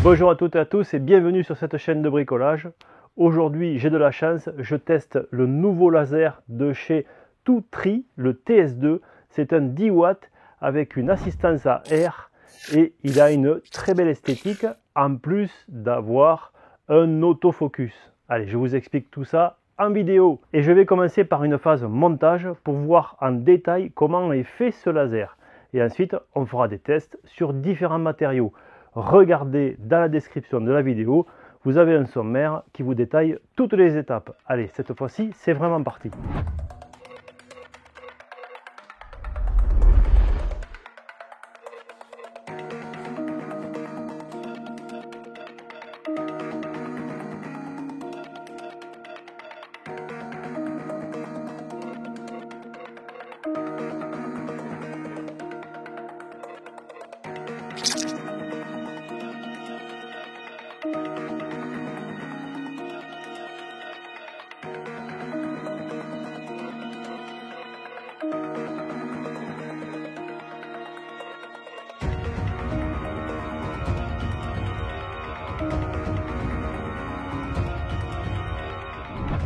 Bonjour à toutes et à tous et bienvenue sur cette chaîne de bricolage. Aujourd'hui j'ai de la chance, je teste le nouveau laser de chez Toutri, le TS2. C'est un 10 watts avec une assistance à air et il a une très belle esthétique en plus d'avoir un autofocus. Allez, je vous explique tout ça en vidéo. Et je vais commencer par une phase montage pour voir en détail comment est fait ce laser. Et ensuite on fera des tests sur différents matériaux. Regardez dans la description de la vidéo, vous avez un sommaire qui vous détaille toutes les étapes. Allez, cette fois-ci, c'est vraiment parti.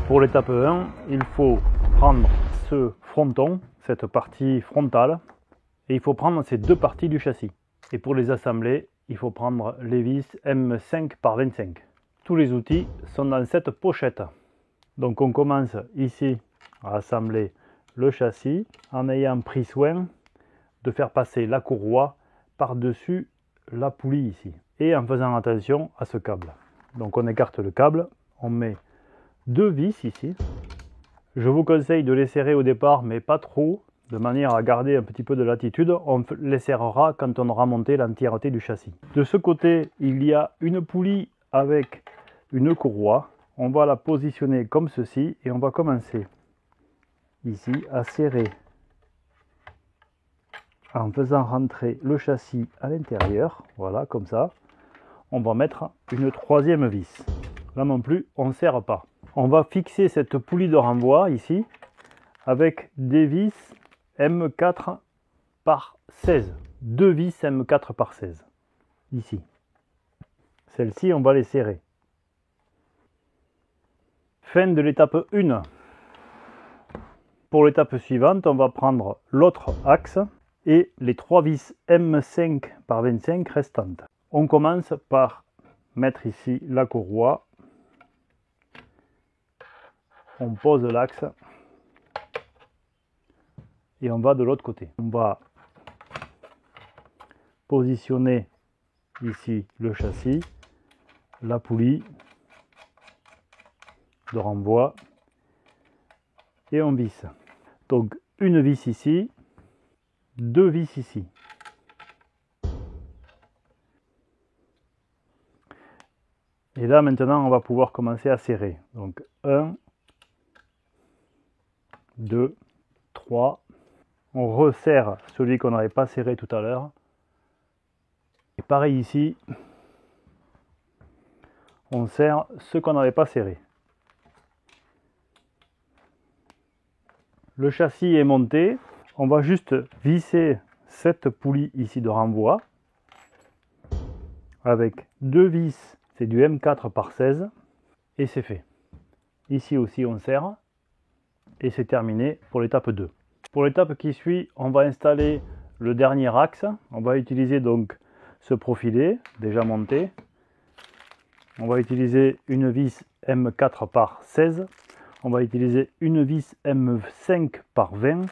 Pour l'étape 1, il faut prendre ce fronton, cette partie frontale, et il faut prendre ces deux parties du châssis. Et pour les assembler, il faut prendre les vis M5 par 25. Tous les outils sont dans cette pochette. Donc on commence ici à assembler le châssis en ayant pris soin de faire passer la courroie par-dessus la poulie ici. Et en faisant attention à ce câble. Donc on écarte le câble, on met deux vis ici. Je vous conseille de les serrer au départ, mais pas trop, de manière à garder un petit peu de latitude. On les serrera quand on aura monté l'entièreté du châssis. De ce côté, il y a une poulie avec une courroie. On va la positionner comme ceci et on va commencer ici à serrer en faisant rentrer le châssis à l'intérieur. Voilà, comme ça. On va mettre une troisième vis. Là non plus, on ne serre pas. On va fixer cette poulie de renvoi ici avec des vis M4 par 16. Deux vis M4 par 16. Ici. Celles-ci, on va les serrer. Fin de l'étape 1. Pour l'étape suivante, on va prendre l'autre axe et les trois vis M5 par 25 restantes. On commence par mettre ici la courroie. On pose l'axe et on va de l'autre côté. On va positionner ici le châssis, la poulie de renvoi et on visse. Donc une vis ici, deux vis ici. Et là maintenant on va pouvoir commencer à serrer. Donc 1, 2, 3, on resserre celui qu'on n'avait pas serré tout à l'heure. Et pareil ici, on serre ce qu'on n'avait pas serré. Le châssis est monté, on va juste visser cette poulie ici de renvoi avec deux vis, c'est du M4 par 16 et c'est fait. Ici aussi on serre. Et c'est terminé pour l'étape 2. Pour l'étape qui suit, on va installer le dernier axe. On va utiliser donc ce profilet déjà monté. On va utiliser une vis M4 par 16. On va utiliser une vis M5 par 20.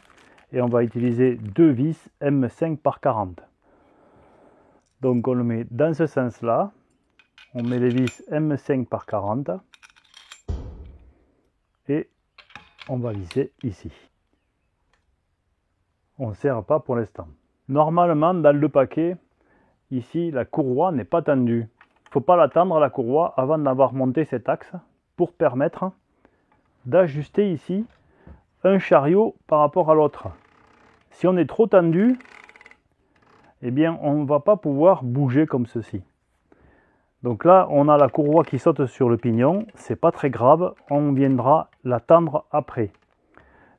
Et on va utiliser deux vis M5 par 40. Donc on le met dans ce sens-là. On met les vis M5 par 40. Et on va visser ici. On ne serre pas pour l'instant. Normalement, dans le paquet, ici, la courroie n'est pas tendue. Il ne faut pas la tendre, la courroie, avant d'avoir monté cet axe pour permettre d'ajuster ici un chariot par rapport à l'autre. Si on est trop tendu, eh bien, on ne va pas pouvoir bouger comme ceci. Donc là, on a la courroie qui saute sur le pignon, c'est pas très grave, on viendra la tendre après.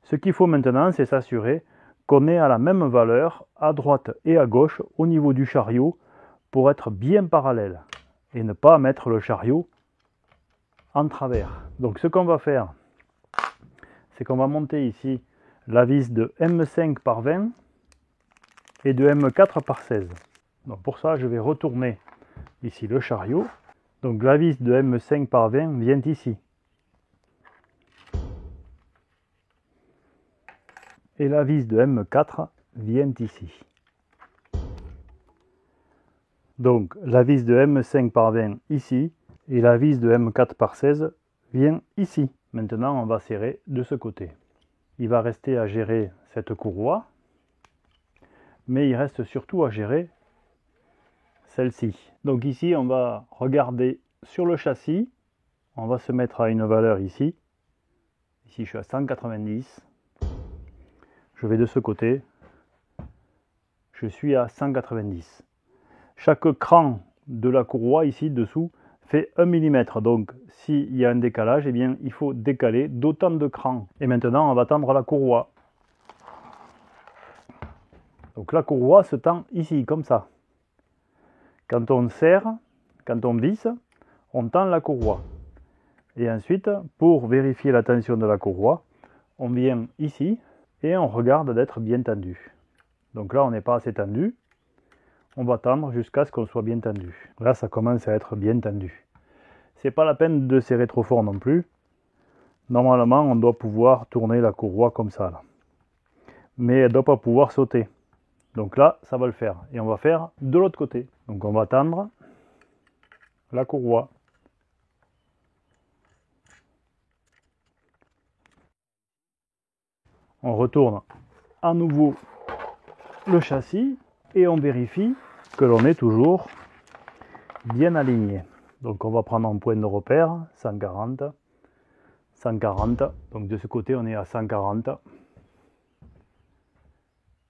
Ce qu'il faut maintenant, c'est s'assurer qu'on est à la même valeur à droite et à gauche au niveau du chariot pour être bien parallèle. et ne pas mettre le chariot en travers. Donc ce qu'on va faire, c'est qu'on va monter ici la vis de M5 par 20 et de M4 par 16. Donc pour ça, je vais retourner ici le chariot. Donc la vis de M5 par 20 vient ici. Et la vis de M4 vient ici. Donc la vis de M5 par 20 ici et la vis de M4 par 16 vient ici. Maintenant, on va serrer de ce côté. Il va rester à gérer cette courroie, mais il reste surtout à gérer celle-ci. Donc ici, on va regarder sur le châssis. On va se mettre à une valeur ici. Ici, je suis à 190. Je vais de ce côté. Je suis à 190. Chaque cran de la courroie ici dessous fait 1 mm. Donc s'il y a un décalage, eh bien, il faut décaler d'autant de crans. Et maintenant, on va tendre la courroie. Donc la courroie se tend ici, comme ça. Quand on serre, quand on visse, on tend la courroie. Et ensuite, pour vérifier la tension de la courroie, on vient ici et on regarde d'être bien tendu. Donc là, on n'est pas assez tendu. On va tendre jusqu'à ce qu'on soit bien tendu. Là, ça commence à être bien tendu. C'est pas la peine de serrer trop fort non plus. Normalement, on doit pouvoir tourner la courroie comme ça, là. Mais elle ne doit pas pouvoir sauter. Donc là, ça va le faire. Et on va faire de l'autre côté. Donc on va tendre la courroie. On retourne à nouveau le châssis et on vérifie que l'on est toujours bien aligné. Donc on va prendre un point de repère, 140, 140. Donc de ce côté, on est à 140.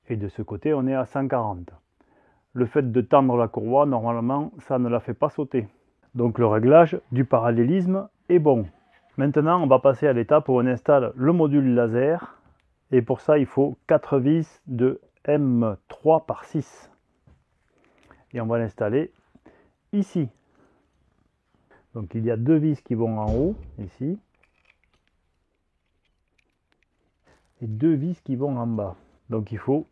Et de ce côté, on est à 140. Le fait de tendre la courroie, normalement, ça ne la fait pas sauter. Donc le réglage du parallélisme est bon. Maintenant, on va passer à l'étape où on installe le module laser. Et pour ça, il faut 4 vis de M3 par 6. Et on va l'installer ici. Donc il y a 2 vis qui vont en haut, ici. Et 2 vis qui vont en bas. Donc il faut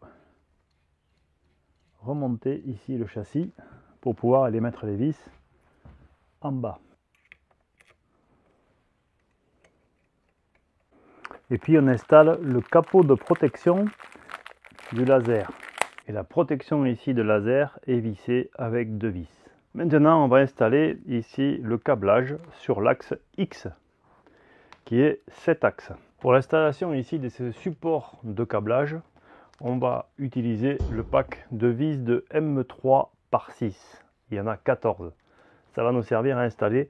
remonter ici le châssis pour pouvoir aller mettre les vis en bas. Et puis on installe le capot de protection du laser. Et la protection ici de laser est vissée avec 2 vis. Maintenant on va installer ici le câblage sur l'axe X, qui est cet axe. Pour l'installation ici de ce support de câblage, on va utiliser le pack de vis de M3 par 6. Il y en a 14. Ça va nous servir à installer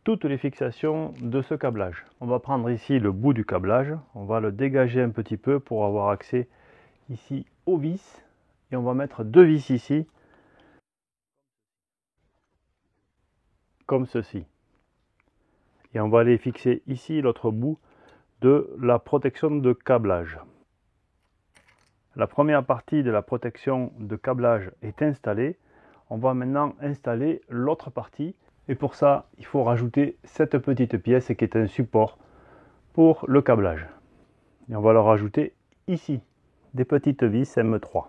toutes les fixations de ce câblage. On va prendre ici le bout du câblage, on va le dégager un petit peu pour avoir accès ici aux vis. Et on va mettre 2 vis ici, comme ceci. Et on va aller fixer ici l'autre bout de la protection de câblage. La première partie de la protection de câblage est installée. On va maintenant installer l'autre partie. Et pour ça, il faut rajouter cette petite pièce qui est un support pour le câblage. Et on va le rajouter ici, des petites vis M3.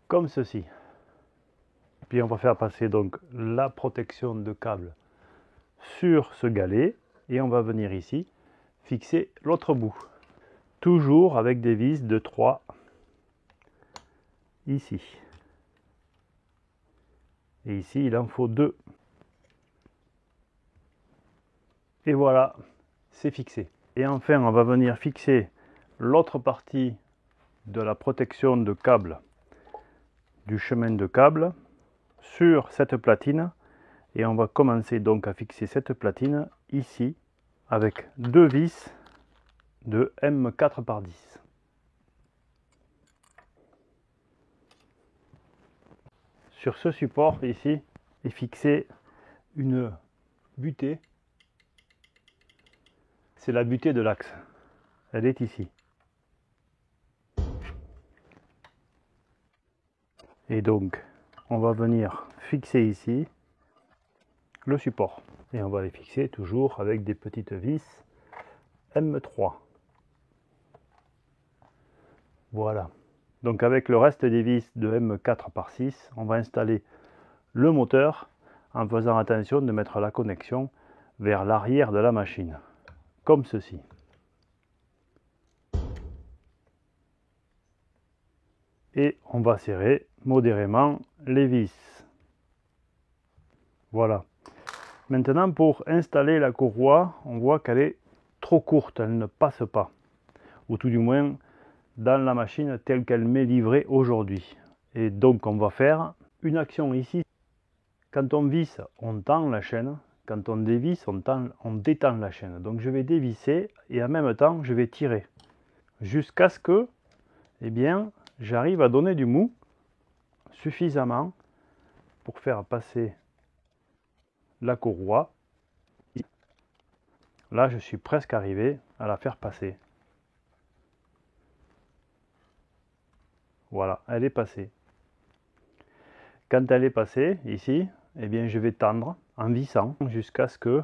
Comme ceci. Puis on va faire passer donc la protection de câble sur ce galet. Et on va venir ici fixer l'autre bout. Toujours avec des vis de 3 ici. Et ici, il en faut 2. Et voilà, c'est fixé. Et enfin, on va venir fixer l'autre partie de la protection de câble du chemin de câble sur cette platine. Et on va commencer donc à fixer cette platine ici avec 2 vis de M4 par 10. Sur ce support ici est fixée une butée. C'est la butée de l'axe. Elle est ici. Et donc on va venir fixer ici le support. Et on va les fixer toujours avec des petites vis M3. Voilà. Donc avec le reste des vis de M4 par 6, on va installer le moteur en faisant attention de mettre la connexion vers l'arrière de la machine, comme ceci. Et on va serrer modérément les vis. Voilà. Maintenant, pour installer la courroie, on voit qu'elle est trop courte, elle ne passe pas. Ou tout du moins dans la machine telle qu'elle m'est livrée aujourd'hui. Et donc on va faire une action ici. Quand on visse, on tend la chaîne. Quand on dévisse, on détend la chaîne. Donc je vais dévisser et en même temps je vais tirer. Jusqu'à ce que, eh bien, j'arrive à donner du mou suffisamment pour faire passer la courroie. Là, je suis presque arrivé à la faire passer. Voilà, elle est passée. Quand elle est passée, ici, eh bien, je vais tendre en vissant jusqu'à ce que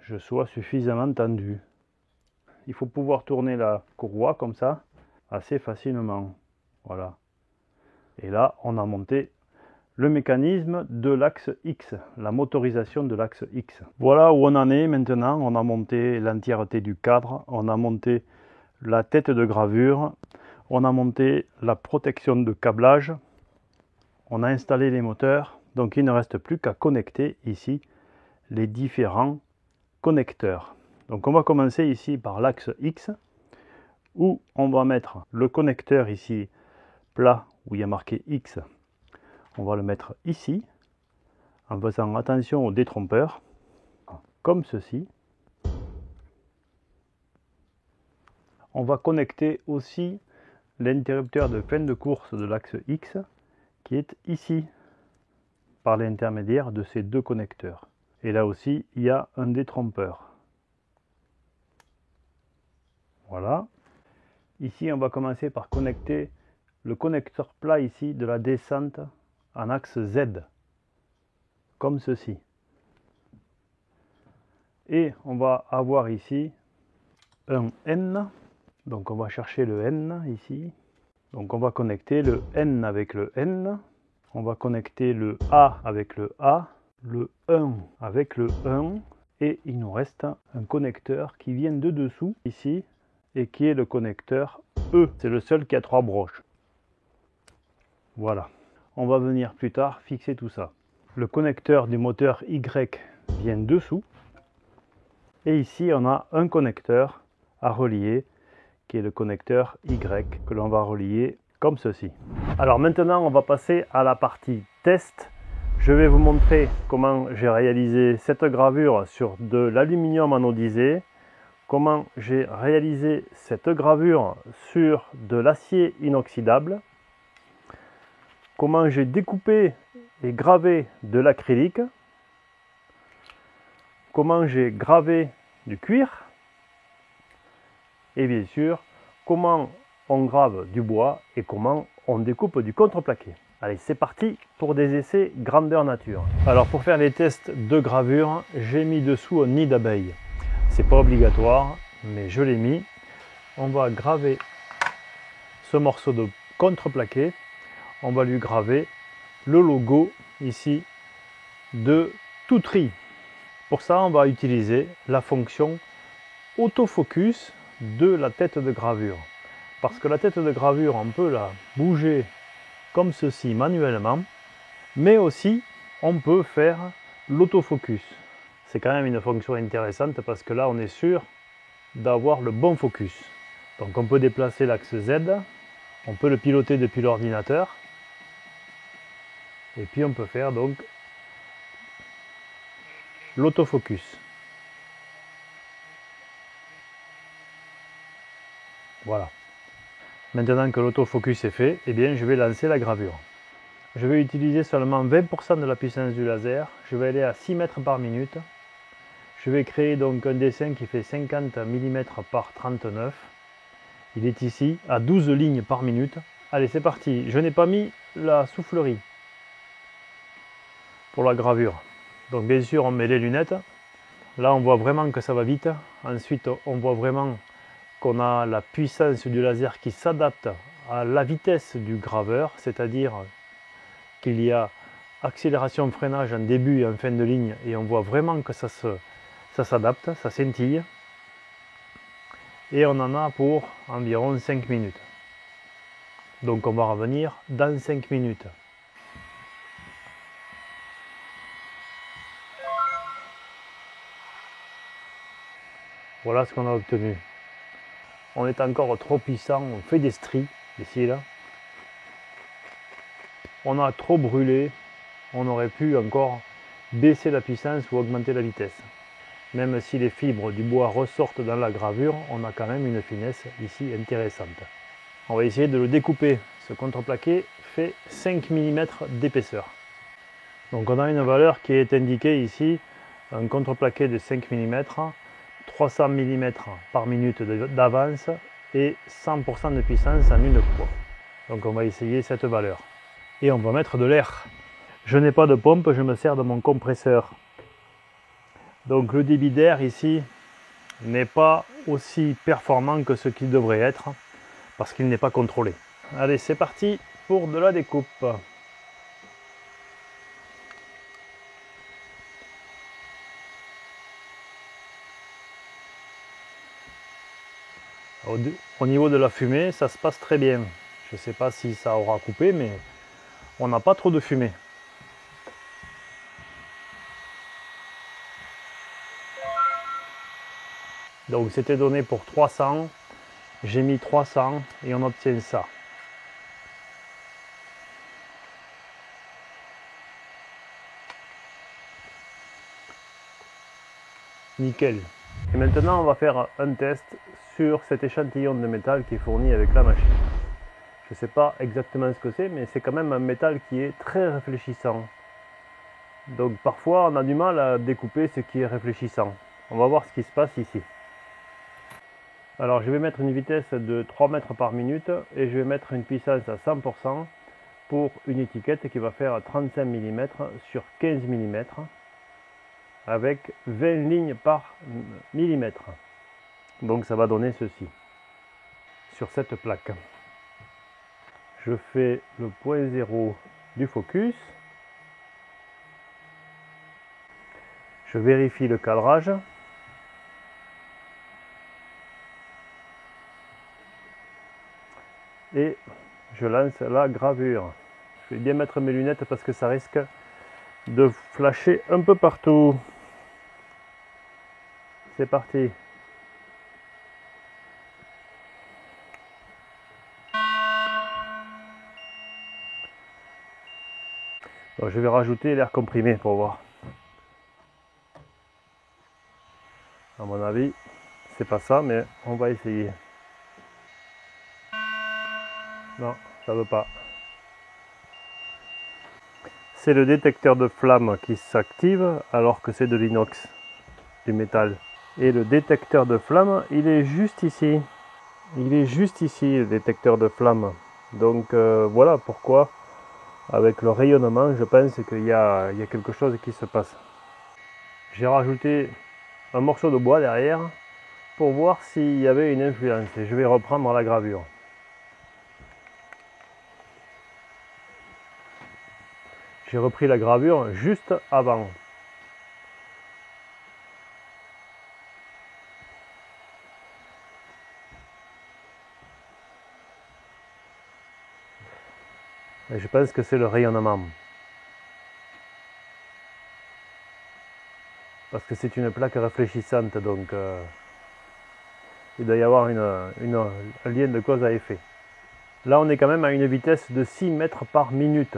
je sois suffisamment tendu. Il faut pouvoir tourner la courroie comme ça, assez facilement. Voilà. Et là, on a monté le mécanisme de l'axe X, la motorisation de l'axe X. Voilà où on en est maintenant. On a monté l'entièreté du cadre, on a monté la tête de gravure, on a monté la protection de câblage, on a installé les moteurs. Donc il ne reste plus qu'à connecter ici les différents connecteurs. Donc on va commencer ici par l'axe X, où on va mettre le connecteur ici plat, où il y a marqué X. On va le mettre ici, en faisant attention au détrompeur, comme ceci. On va connecter aussi l'interrupteur de fin de course de l'axe X, qui est ici, par l'intermédiaire de ces deux connecteurs. Et là aussi, il y a un détrompeur. Voilà. Ici, on va commencer par connecter le connecteur plat ici de la descente en axe Z, comme ceci. Et on va avoir ici un N, donc on va chercher le N ici. Donc on va connecter le N avec le N, on va connecter le A avec le A, le 1 avec le 1, et il nous reste un connecteur qui vient de dessous ici, et qui est le connecteur E. C'est le seul qui a 3 broches. Voilà. On va venir plus tard fixer tout ça. Le connecteur du moteur Y vient dessous. Et ici, on a un connecteur à relier, qui est le connecteur Y, que l'on va relier comme ceci. Alors maintenant, on va passer à la partie test. Je vais vous montrer comment j'ai réalisé cette gravure sur de l'aluminium anodisé, comment j'ai réalisé cette gravure sur de l'acier inoxydable, comment j'ai découpé et gravé de l'acrylique, comment j'ai gravé du cuir, et bien sûr, comment on grave du bois et comment on découpe du contreplaqué. Allez, c'est parti pour des essais grandeur nature. Alors pour faire les tests de gravure, j'ai mis dessous un nid d'abeille. C'est pas obligatoire, mais je l'ai mis. On va graver ce morceau de contreplaqué. On va lui graver le logo ici de Toutri. Pour ça, on va utiliser la fonction autofocus de la tête de gravure. Parce que la tête de gravure, on peut la bouger comme ceci manuellement, mais aussi on peut faire l'autofocus. C'est quand même une fonction intéressante parce que là on est sûr d'avoir le bon focus. Donc on peut déplacer l'axe Z, on peut le piloter depuis l'ordinateur, et puis on peut faire donc l'autofocus. Voilà. Maintenant que l'autofocus est fait, eh bien, je vais lancer la gravure. Je vais utiliser seulement 20% de la puissance du laser. Je vais aller à 6 mètres par minute. Je vais créer donc un dessin qui fait 50 mm par 39. Il est ici à 12 lignes par minute. Allez, c'est parti. Je n'ai pas mis la soufflerie pour la gravure. Donc bien sûr, on met les lunettes. Là, on voit vraiment que ça va vite. Ensuite, on voit vraiment qu'on a la puissance du laser qui s'adapte à la vitesse du graveur, c'est-à-dire qu'il y a accélération, freinage en début et en fin de ligne, et on voit vraiment que ça s'adapte, ça scintille. Et on en a pour environ 5 minutes. Donc on va revenir dans 5 minutes. Voilà ce qu'on a obtenu. On est encore trop puissant, on fait des stries ici et là. On a trop brûlé, on aurait pu encore baisser la puissance ou augmenter la vitesse. Même si les fibres du bois ressortent dans la gravure, on a quand même une finesse ici intéressante. On va essayer de le découper. Ce contreplaqué fait 5 mm d'épaisseur. Donc on a une valeur qui est indiquée ici, un contreplaqué de 5 mm, 300 mm par minute d'avance et 100% de puissance en une fois. Donc on va essayer cette valeur. Et on va mettre de l'air. Je n'ai pas de pompe, je me sers de mon compresseur. Donc le débit d'air ici n'est pas aussi performant que ce qu'il devrait être parce qu'il n'est pas contrôlé. Allez, c'est parti pour de la découpe. Au niveau de la fumée, ça se passe très bien. Je ne sais pas si ça aura coupé, mais on n'a pas trop de fumée. Donc c'était donné pour 300, j'ai mis 300 et on obtient ça. Nickel. Et maintenant on va faire un test sur cet échantillon de métal qui est fourni avec la machine. Je ne sais pas exactement ce que c'est, mais c'est quand même un métal qui est très réfléchissant. Donc parfois on a du mal à découper ce qui est réfléchissant. On va voir ce qui se passe ici. Alors je vais mettre une vitesse de 3 mètres par minute et je vais mettre une puissance à 100% pour une étiquette qui va faire 35 mm sur 15 mm avec 20 lignes par millimètre. Donc ça va donner ceci sur cette plaque. Je fais le point 0 du focus. Je vérifie le cadrage. Et je lance la gravure. Je vais bien mettre mes lunettes parce que ça risque de flasher un peu partout. C'est parti. Donc, je vais rajouter l'air comprimé pour voir. À mon avis, c'est pas ça, mais on va essayer. Non, ça veut pas. C'est le détecteur de flamme qui s'active alors que c'est de l'inox, du métal. Et le détecteur de flamme, il est juste ici. Il est juste ici, le détecteur de flamme. Donc voilà pourquoi, avec le rayonnement, je pense qu'il y a quelque chose qui se passe. J'ai rajouté un morceau de bois derrière pour voir s'il y avait une influence. Et je vais reprendre la gravure. J'ai repris la gravure juste avant. Et je pense que c'est le rayonnement. Parce que c'est une plaque réfléchissante, donc il doit y avoir un lien de cause à effet. Là, on est quand même à une vitesse de 6 mètres par minute.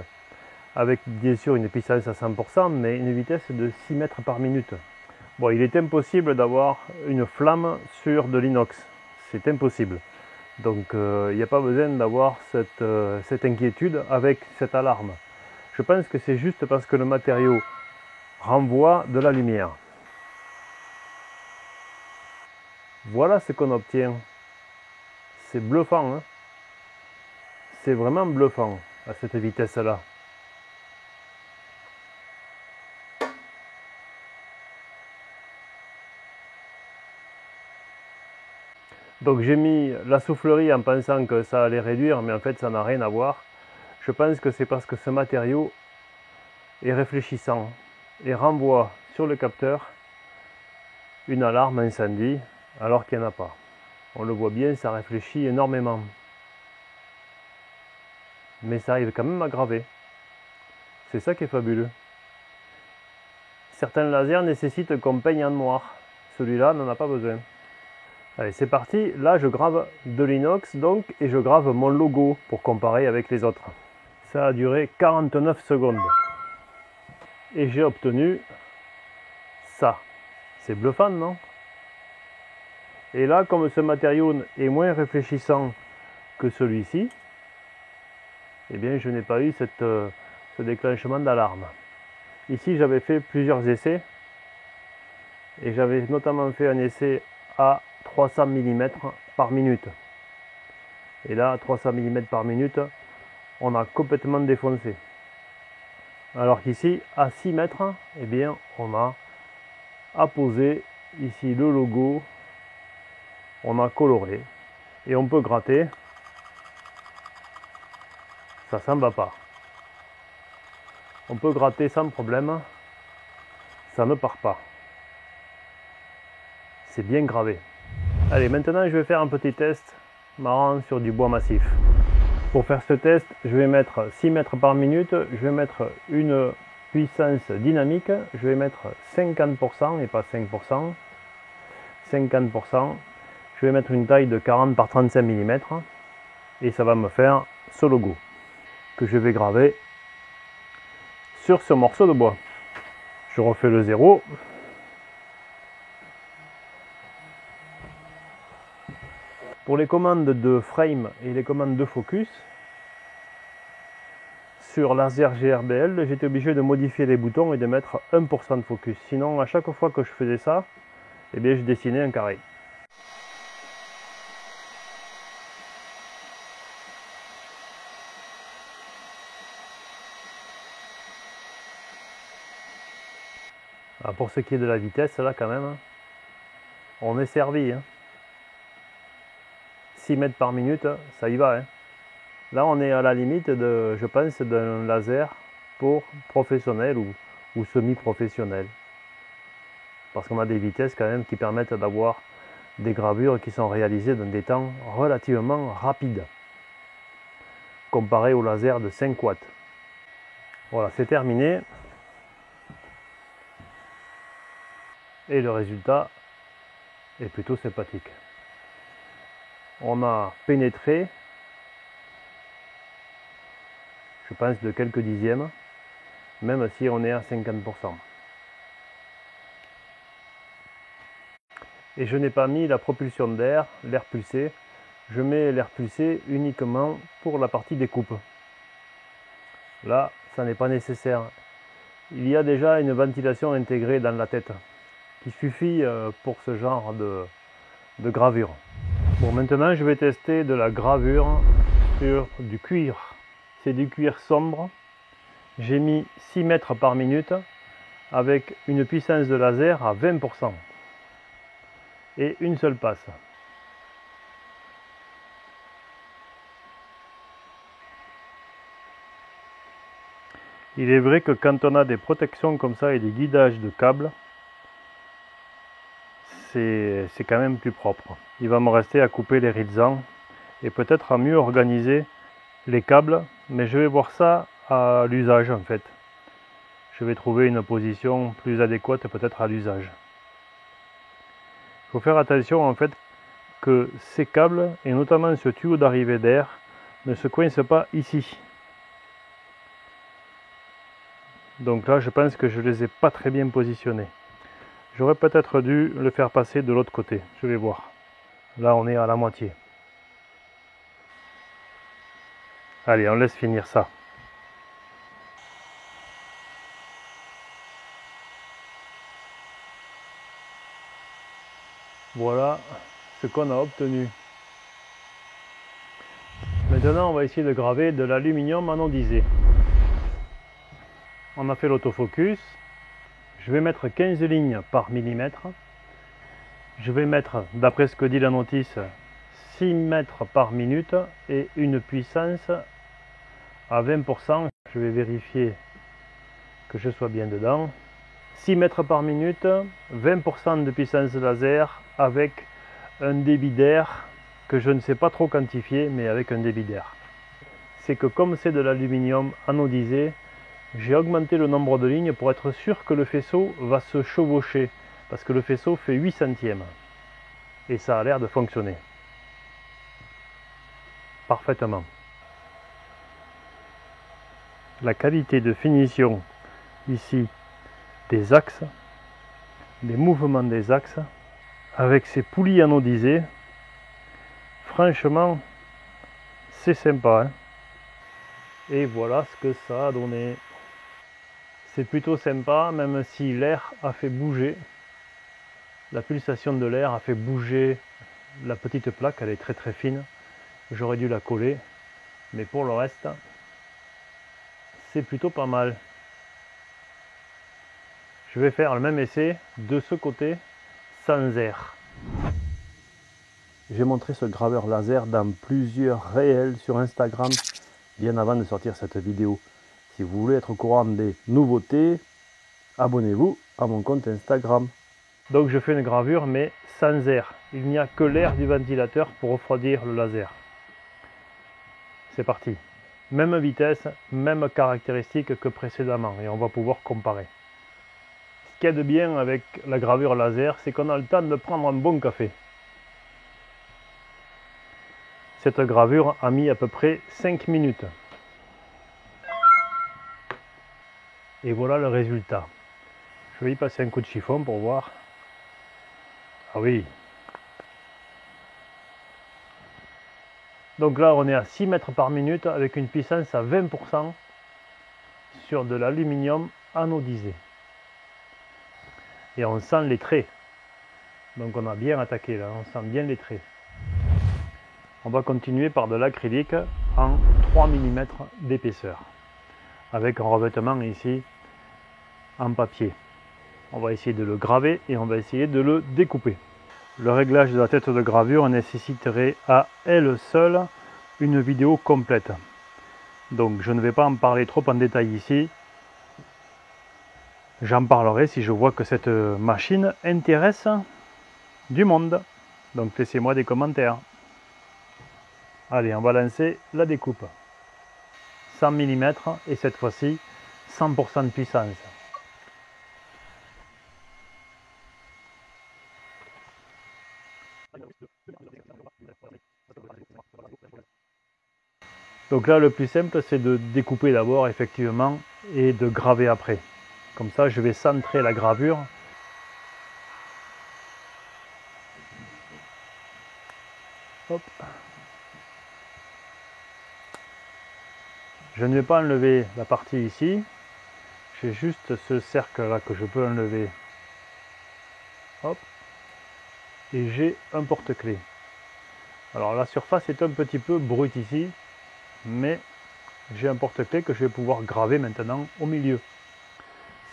Avec bien sûr une puissance à 100%, mais une vitesse de 6 mètres par minute. Bon, il est impossible d'avoir une flamme sur de l'inox. C'est impossible. Donc il n'y a pas besoin d'avoir cette inquiétude avec cette alarme. Je pense que c'est juste parce que le matériau renvoie de la lumière. Voilà ce qu'on obtient. C'est bluffant, hein? C'est vraiment bluffant à cette vitesse-là. Donc j'ai mis la soufflerie en pensant que ça allait réduire, mais en fait ça n'a rien à voir. Je pense que c'est parce que ce matériau est réfléchissant et renvoie sur le capteur une alarme incendie alors qu'il n'y en a pas. On le voit bien, ça réfléchit énormément. Mais ça arrive quand même à graver. C'est ça qui est fabuleux. Certains lasers nécessitent qu'on peigne en noir. Celui-là n'en a pas besoin. Allez, c'est parti. Là, je grave de l'inox donc et je grave mon logo pour comparer avec les autres. Ça a duré 49 secondes. Et j'ai obtenu ça. C'est bluffant, non? Et là, comme ce matériau est moins réfléchissant que celui-ci, eh bien, je n'ai pas eu ce déclenchement d'alarme. Ici, j'avais fait plusieurs essais et j'avais notamment fait un essai à 300 mm par minute. Et là, 300 mm par minute, on a complètement défoncé. Alors qu'ici, à 6 mètres, eh bien, on a apposé ici le logo, on a coloré et on peut gratter. Ça s'en va pas. On peut gratter sans problème, ça ne part pas. C'est bien gravé. Allez, maintenant je vais faire un petit test marrant sur du bois massif. Pour faire ce test, je vais mettre 6 mètres par minute, je vais mettre une puissance dynamique, je vais mettre 50% et pas 5%. 50%. Je vais mettre une taille de 40 par 35 mm et ça va me faire ce logo que je vais graver sur ce morceau de bois. Je refais le zéro. Pour les commandes de frame et les commandes de focus, sur laser GRBL, j'étais obligé de modifier les boutons et de mettre 1% de focus. Sinon, à chaque fois que je faisais ça, eh bien, je dessinais un carré. Alors pour ce qui est de la vitesse, là quand même, on est servi. 6 mètres par minute, ça y va. Là, on est à la limite, je pense, d'un laser pour professionnel ou semi-professionnel. Parce qu'on a des vitesses quand même qui permettent d'avoir des gravures qui sont réalisées dans des temps relativement rapides, comparé au laser de 5 watts. Voilà, c'est terminé. Et le résultat est plutôt sympathique. On a pénétré, je pense, de quelques dixièmes, même si on est à 50%. Et je n'ai pas mis la propulsion d'air, l'air pulsé. Je mets l'air pulsé uniquement pour la partie découpe. Là, ça n'est pas nécessaire. Il y a déjà une ventilation intégrée dans la tête qui suffit pour ce genre de gravure. Bon, maintenant je vais tester de la gravure sur du cuir. C'est du cuir sombre. J'ai mis 6 mètres par minute avec une puissance de laser à 20% et une seule passe. Il est vrai que quand on a des protections comme ça et des guidages de câbles, c'est quand même plus propre. Il va me rester à couper les ritsans et peut-être à mieux organiser les câbles, mais je vais voir ça à l'usage en fait. Je vais trouver une position plus adéquate peut-être à l'usage. Il faut faire attention en fait que ces câbles, et notamment ce tuyau d'arrivée d'air, ne se coincent pas ici. Donc là je pense que je ne les ai pas très bien positionnés. J'aurais peut-être dû le faire passer de l'autre côté, je vais voir. Là on est à la moitié. Allez, on laisse finir ça. Voilà ce qu'on a obtenu. Maintenant, on va essayer de graver de l'aluminium anodisé. On a fait l'autofocus. Je vais mettre 15 lignes par millimètre. Je vais mettre, d'après ce que dit la notice, 6 mètres par minute et une puissance à 20%. Je vais vérifier que je sois bien dedans. 6 mètres par minute, 20% de puissance laser avec un débit d'air que je ne sais pas trop quantifier, mais avec un débit d'air. C'est que comme c'est de l'aluminium anodisé, j'ai augmenté le nombre de lignes pour être sûr que le faisceau va se chevaucher, parce que le faisceau fait 8 centièmes. Et ça a l'air de fonctionner parfaitement. La qualité de finition ici des axes, des mouvements des axes, avec ces poulies anodisées, franchement, c'est sympa. Hein. Et voilà ce que ça a donné. C'est plutôt sympa, même si l'air a fait bouger. La pulsation de l'air a fait bouger la petite plaque, elle est très très fine. J'aurais dû la coller, mais pour le reste, c'est plutôt pas mal. Je vais faire le même essai de ce côté, sans air. J'ai montré ce graveur laser dans plusieurs réels sur Instagram, bien avant de sortir cette vidéo. Si vous voulez être au courant des nouveautés, abonnez-vous à mon compte Instagram. Donc je fais une gravure mais sans air. Il n'y a que l'air du ventilateur pour refroidir le laser. C'est parti. Même vitesse, même caractéristique que précédemment et on va pouvoir comparer. Ce qu'il y a de bien avec la gravure laser, c'est qu'on a le temps de prendre un bon café. Cette gravure a mis à peu près 5 minutes. Et voilà le résultat. Je vais y passer un coup de chiffon pour voir. Ah oui. Donc là on est à 6 mètres par minute avec une puissance à 20% sur de l'aluminium anodisé. Et on sent les traits. Donc on a bien attaqué là, on sent bien les traits. On va continuer par de l'acrylique en 3 mm d'épaisseur. Avec un revêtement ici en papier. On va essayer de le graver et on va essayer de le découper. Le réglage de la tête de gravure nécessiterait à elle seule une vidéo complète. Donc je ne vais pas en parler trop en détail ici. J'en parlerai si je vois que cette machine intéresse du monde. Donc laissez-moi des commentaires. Allez, on va lancer la découpe. 100 mm et cette fois-ci 100% de puissance. Donc là, le plus simple, c'est de découper d'abord, effectivement, et de graver après. Comme ça, je vais centrer la gravure. Hop. Je ne vais pas enlever la partie ici. J'ai juste ce cercle-là que je peux enlever. Hop. Et j'ai un porte-clés. Alors la surface est un petit peu brute ici, mais j'ai un porte-clés que je vais pouvoir graver maintenant au milieu.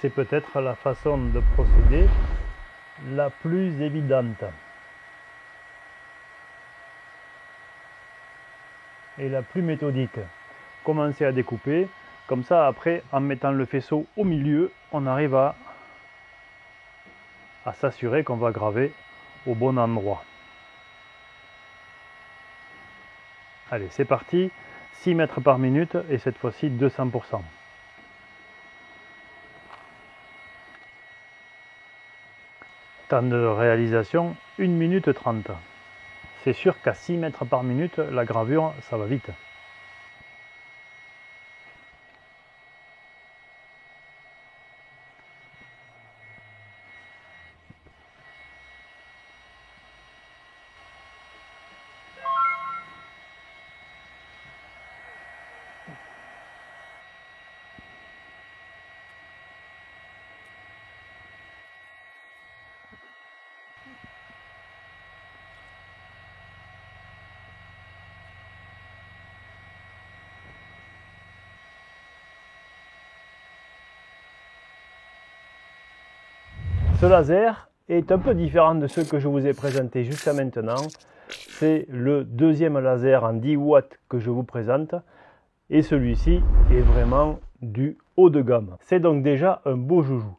C'est peut-être la façon de procéder la plus évidente et la plus méthodique. Commencer à découper, comme ça après en mettant le faisceau au milieu, on arrive à s'assurer qu'on va graver au bon endroit. Allez, c'est parti, 6 mètres par minute et cette fois-ci 200%. Temps de réalisation 1 minute 30. C'est sûr qu'à 6 mètres par minute, la gravure, ça va vite. Ce laser est un peu différent de ceux que je vous ai présentés jusqu'à maintenant. C'est le deuxième laser en 10 watts que je vous présente et celui-ci est vraiment du haut de gamme. C'est donc déjà un beau joujou.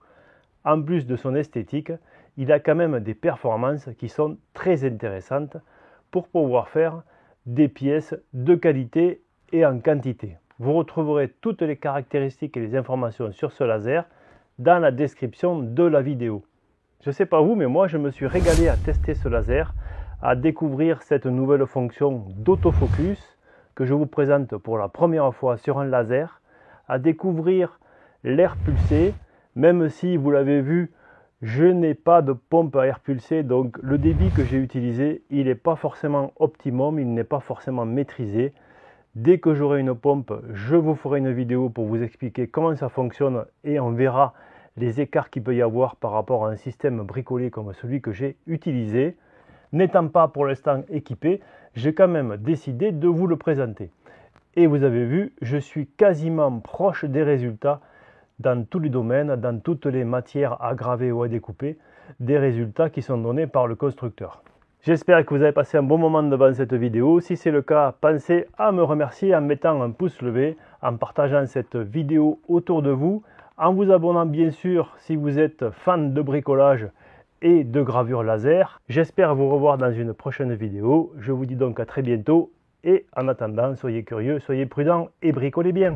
En plus de son esthétique, il a quand même des performances qui sont très intéressantes pour pouvoir faire des pièces de qualité et en quantité. Vous retrouverez toutes les caractéristiques et les informations sur ce laser dans la description de la vidéo. Je ne sais pas vous, mais moi je me suis régalé à tester ce laser, à découvrir cette nouvelle fonction d'autofocus que je vous présente pour la première fois sur un laser, à découvrir l'air pulsé, même si vous l'avez vu, je n'ai pas de pompe à air pulsé, donc le débit que j'ai utilisé, il n'est pas forcément optimum, il n'est pas forcément maîtrisé. Dès que j'aurai une pompe, je vous ferai une vidéo pour vous expliquer comment ça fonctionne et on verra les écarts qu'il peut y avoir par rapport à un système bricolé comme celui que j'ai utilisé. N'étant pas pour l'instant équipé, j'ai quand même décidé de vous le présenter. Et vous avez vu, je suis quasiment proche des résultats dans tous les domaines, dans toutes les matières à graver ou à découper, des résultats qui sont donnés par le constructeur. J'espère que vous avez passé un bon moment devant cette vidéo. Si c'est le cas, pensez à me remercier en mettant un pouce levé, en partageant cette vidéo autour de vous, en vous abonnant bien sûr si vous êtes fan de bricolage et de gravure laser. J'espère vous revoir dans une prochaine vidéo. Je vous dis donc à très bientôt et en attendant, soyez curieux, soyez prudents et bricolez bien.